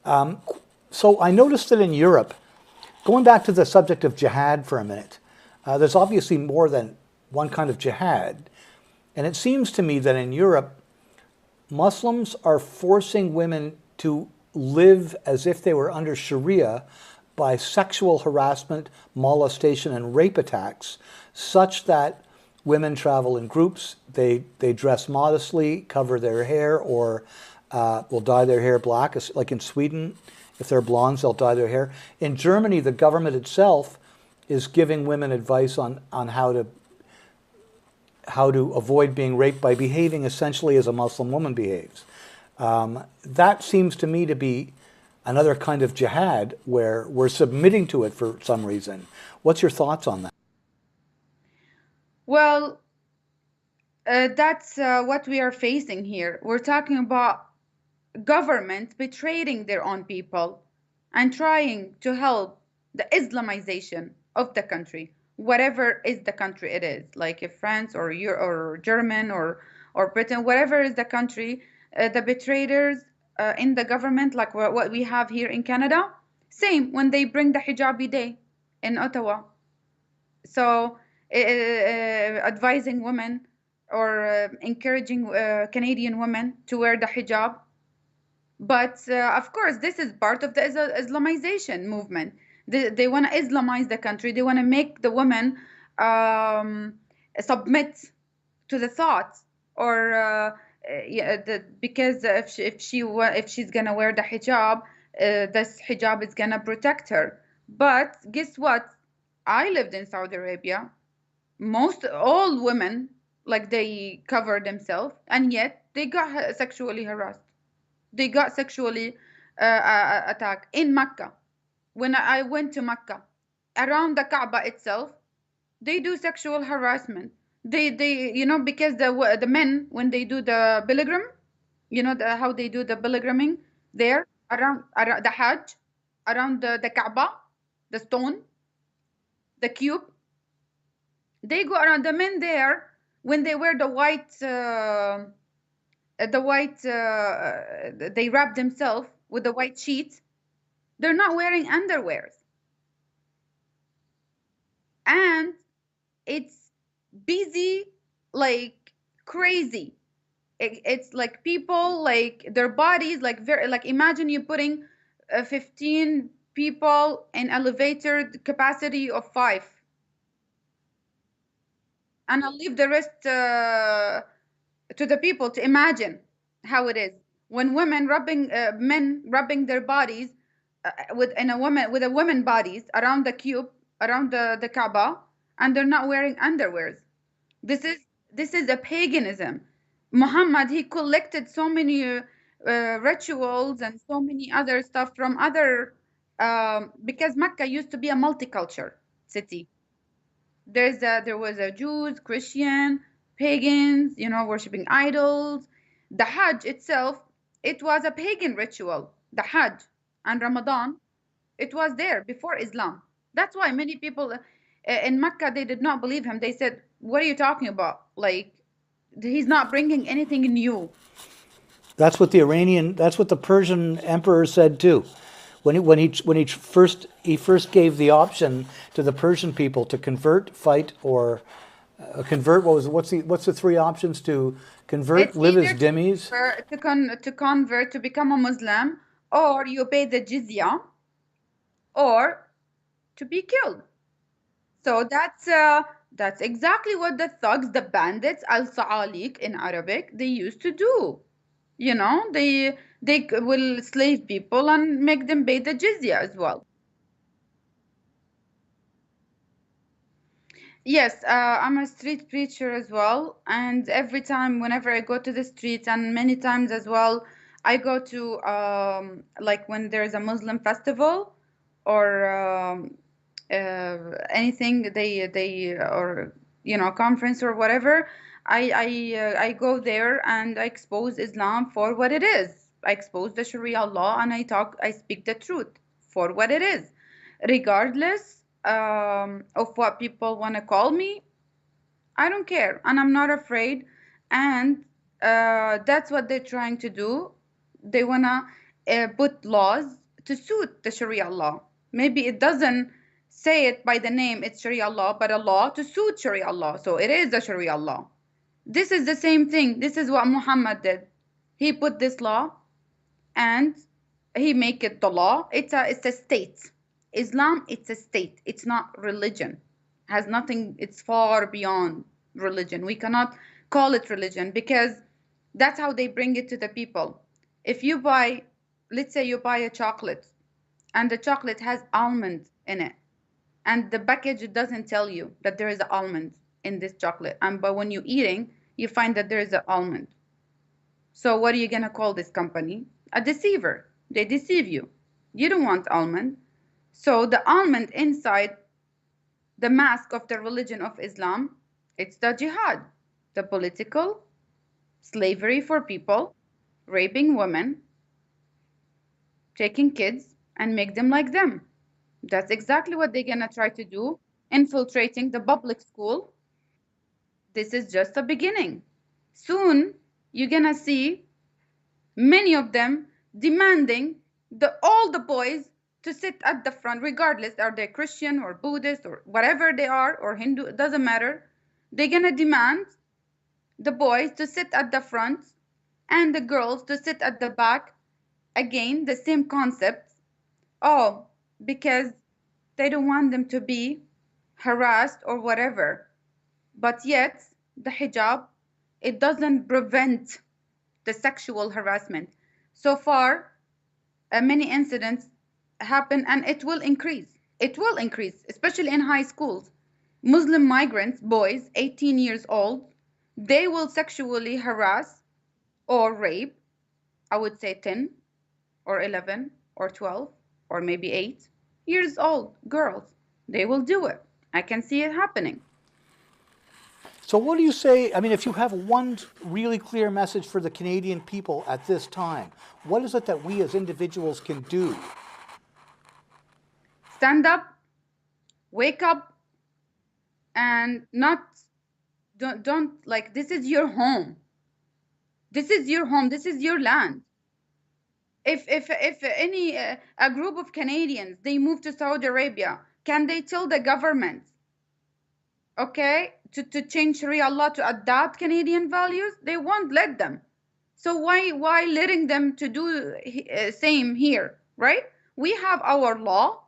So I noticed that in Europe, going back to the subject of jihad for a minute, there's obviously more than one kind of jihad. And it seems to me that in Europe, Muslims are forcing women to live as if they were under Sharia by sexual harassment, molestation, and rape attacks, such that women travel in groups, they dress modestly, cover their hair, or will dye their hair black, like in Sweden. If they're blondes, they'll dye their hair. In Germany, the government itself is giving women advice on how to avoid being raped by behaving essentially as a Muslim woman behaves. That seems to me to be another kind of jihad where we're submitting to it for some reason. What's your thoughts on that? Well, that's what we are facing here. We're talking about government betraying their own people and trying to help the Islamization of the country, whatever is the country it is, like if France or or German or Britain, whatever is the country, the betrayers in the government, like what we have here in Canada, same when they bring the hijabi day in Ottawa. So advising women or encouraging Canadian women to wear the hijab, but of course, this is part of the Islamization movement. They want to Islamize the country. They want to make the women um, submit to the thoughts, or yeah, because if she's gonna wear the hijab, this hijab is gonna protect her. But guess what? I lived in Saudi Arabia. Most all women, like, they cover themselves, and yet they got sexually harassed. They got sexually attacked in Mecca. When I went to Mecca, around the Kaaba itself, they do sexual harassment. Because the men, when they do the pilgrim, how they do the pilgriming there around the Hajj, around the Kaaba, the stone, the cube, they go around. The men there, when they wear they wrap themselves with the white sheet. They're not wearing underwears. And it's busy like crazy. It's like people, like their bodies, like very, like imagine you putting 15 people in elevator capacity of 5, and I'll leave the rest to the people to imagine how it is when men rubbing their bodies with a woman bodies around the cube, around the Kaaba, and they're not wearing underwears. This is this is a paganism. Muhammad, he collected so many rituals and so many other stuff from other, because Mecca used to be a multicultural city. There was a Jews, Christian, pagans, worshiping idols. The Hajj itself, it was a pagan ritual. The Hajj and Ramadan, it was there before Islam. That's why many people in Mecca, they did not believe him. They said, "What are you talking about? Like, he's not bringing anything new." That's what the Persian emperor said too. When he first gave the option to the Persian people to convert, fight, or convert. What's the three options to convert? It's Live as either to dhimmis. to convert to become a Muslim, or you pay the jizya, or to be killed. So that's exactly what the thugs, the bandits, al-Sa'alik in Arabic, they used to do. They will slave people and make them pay the jizya as well. Yes, I'm a street preacher as well, and every time, whenever I go to the streets, and many times as well, I go to like when there's a Muslim festival or anything, they or conference or whatever. I go there and I expose Islam for what it is. I expose the Sharia law, and I speak the truth for what it is, regardless of what people want to call me. I don't care, and I'm not afraid. And that's what they're trying to do. They wanna. put laws to suit the Sharia law. Maybe it doesn't say it by the name, it's Sharia law, but a law to suit Sharia law. So it is a Sharia law. This is the same thing. This is what Muhammad did. He put this law and he make it the law. It's a state. Islam, it's a state. It's not religion. Has nothing, it's far beyond religion. We cannot call it religion because that's how they bring it to the people. If you buy, let's say you buy a chocolate and the chocolate has almond in it, and the package it doesn't tell you that there is an almond in this chocolate, and but when you're eating you find that there is an almond. So what are you going to call this company? A deceiver. They deceive you. You don't want almond. So the almond inside the mask of the religion of Islam, it's the jihad, the political slavery for people, raping women, taking kids and make them like them. That's exactly what they're going to try to do, infiltrating the public school. This is just a beginning. Soon you're going to see many of them demanding all the boys to sit at the front, regardless are they Christian or Buddhist or whatever they are, or Hindu, it doesn't matter. They're gonna demand the boys to sit at the front and the girls to sit at the back. Again, the same concept. Oh, because they don't want them to be harassed or whatever. But yet, the hijab, it doesn't prevent the sexual harassment. So far, many incidents happen and it will increase. It will increase, especially in high schools. Muslim migrants, boys, 18 years old, they will sexually harass or rape, I would say 10 or 11 or 12 or maybe 8 years old girls. They will do it. I can see it happening. So what do you say, I mean, if you have one really clear message for the Canadian people at this time, what is it that we as individuals can do? Stand up, wake up, and don't like, this is your home. This is your home. This is your land. If any a group of Canadians they move to Saudi Arabia, can they tell the government, okay, to change Sharia law to adopt Canadian values? They won't let them. So why letting them to do same here, right? We have our law,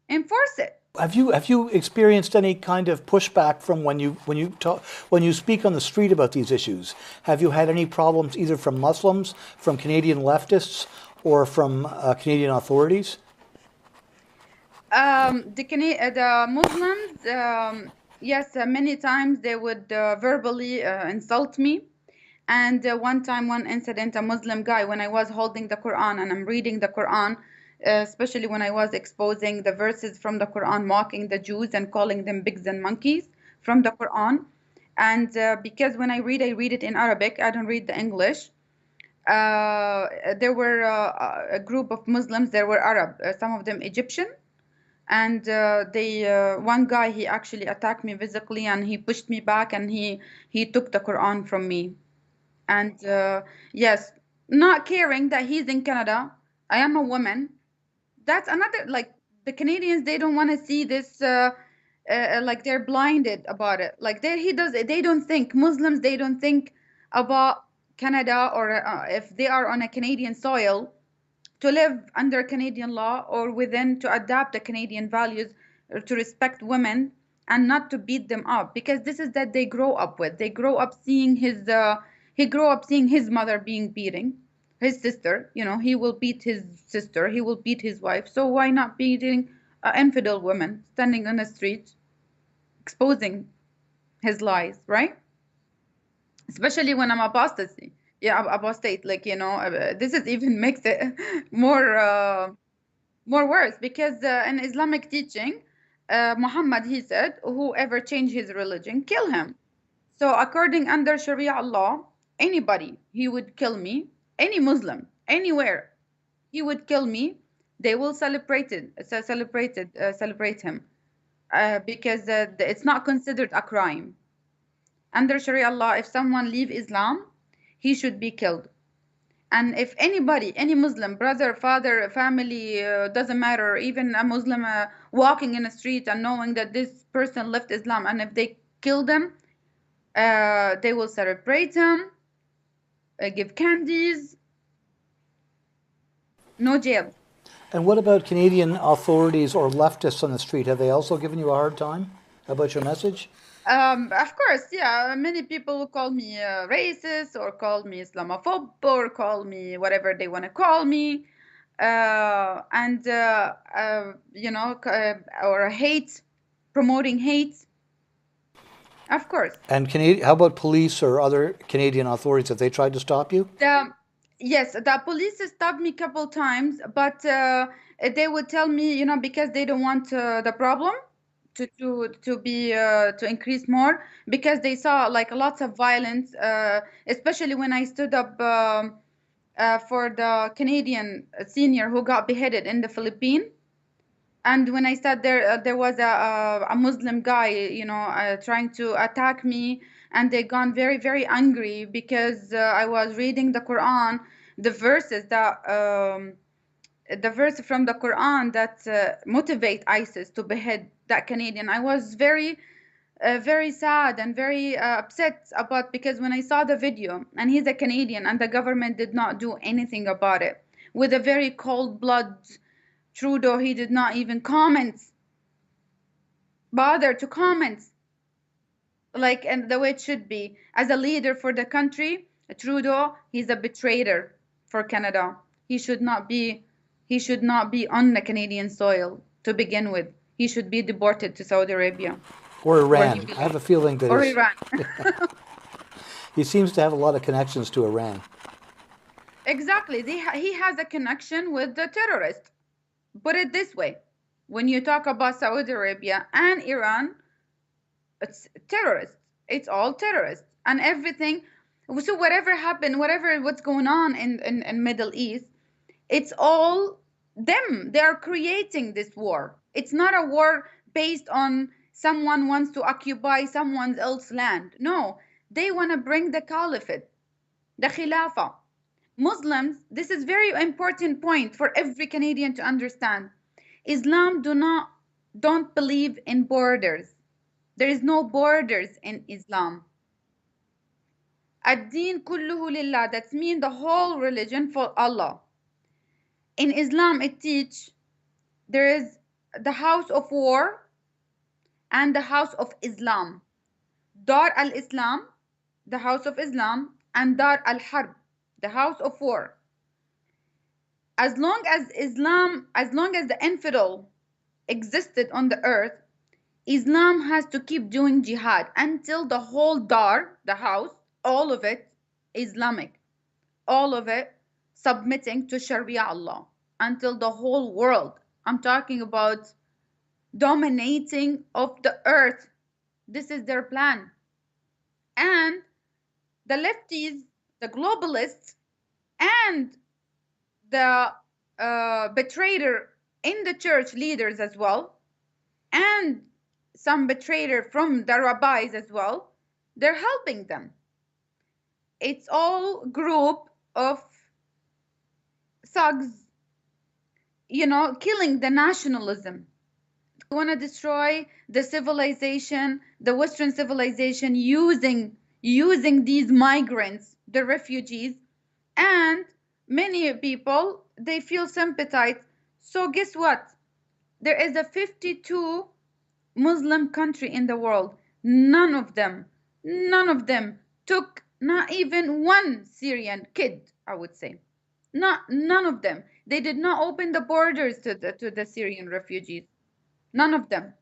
enforce it. Have you experienced any kind of pushback from when you speak on the street about these issues? Have you had any problems either from Muslims, from Canadian leftists, or from Canadian authorities? The Muslims, yes, many times they would verbally insult me. And one time, one incident, a Muslim guy, when I was holding the Quran and I'm reading the Quran, especially when I was exposing the verses from the Quran, mocking the Jews and calling them pigs and monkeys from the Quran. And because when I read it in Arabic, I don't read the English. There were a group of Muslims, there were Arab, some of them Egyptian. And one guy, he actually attacked me physically and he pushed me back and he took the Quran from me. And yes, not caring that he's in Canada, I am a woman. That's another, like, the Canadians, they don't want to see this, like, they're blinded about it. Like, they don't think, Muslims, they don't think about Canada, or if they are on a Canadian soil, to live under Canadian law or within, to adapt the Canadian values, or to respect women and not to beat them up, because this is that they grow up with. They grow up seeing he grew up seeing his mother being beating his sister. He will beat his sister, he will beat his wife. So why not beating an infidel woman standing on the street, exposing his lies, right? Especially when I'm apostasy. Yeah, apostate. Like, this is even makes it more worse, because in Islamic teaching, Muhammad, he said, whoever change his religion, kill him. So according under Sharia law, anybody, he would kill me, any Muslim, anywhere, he would kill me. They will celebrate him, because it's not considered a crime. Under Sharia law, if someone leave Islam, he should be killed. And if anybody, any Muslim, brother, father, family, doesn't matter, even a Muslim walking in the street and knowing that this person left Islam, and if they kill them, they will celebrate them, give candies, no jail. And what about Canadian authorities or leftists on the street? Have they also given you a hard time about your message? Of course, yeah. Many people will call me racist, or call me Islamophobe, or call me whatever they want to call me, and or hate, promoting hate. Of course. And how about police or other Canadian authorities? Have they tried to stop you? Yes, the police stopped me a couple times, but they would tell me, because they don't want the problem to increase more, because they saw like lots of violence, especially when I stood up for the Canadian senior who got beheaded in the Philippines. And when I sat there, there was a Muslim guy, trying to attack me, and they gone very, very angry because I was reading the Quran, the verses that the verse from the Quran that motivate ISIS to behead that Canadian. I was very, very sad and very upset about, because when I saw the video, and he's a Canadian, and the government did not do anything about it, with a very cold blood. Trudeau, he did not even bother to comment, like, and the way it should be. As a leader for the country, Trudeau, he's a betrayer for Canada. He should not be on the Canadian soil to begin with. He should be deported to Saudi Arabia. Or Iran. I have a feeling that or Iran. he seems to have a lot of connections to Iran. Exactly. He has a connection with the terrorists. Put it this way, when you talk about Saudi Arabia and Iran, it's terrorists. It's all terrorists and everything. So whatever happened, what's going on in Middle East, it's all them. They are creating this war. It's not a war based on someone wants to occupy someone else's land. No, they want to bring the caliphate, the khilafah. Muslims, this is very important point for every Canadian to understand. Islam don't believe in borders. There is no borders in Islam. Ad-din kulluhu lillah. That means the whole religion for Allah. In Islam, it teach there is the house of war and the house of Islam. Dar al-Islam, the house of Islam, and Dar al-Harb, the house of war. As long as the infidel existed on the earth, Islam has to keep doing jihad until the whole Dar, the house, all of it Islamic, all of it submitting to Sharia Allah, until the whole world. I'm talking about dominating of the earth. This is their plan. And the lefties, the globalists, and the betrayer in the church leaders as well, and some betrayer from the rabbis as well, they're helping them. It's all group of thugs, killing the nationalism. They want to destroy the civilization, the Western civilization, using these migrants, the refugees, and many people, they feel sympathized. So guess what? There is a 52 Muslim country in the world. None of them took not even one Syrian kid, I would say. None of them. They did not open the borders to the Syrian refugees. None of them.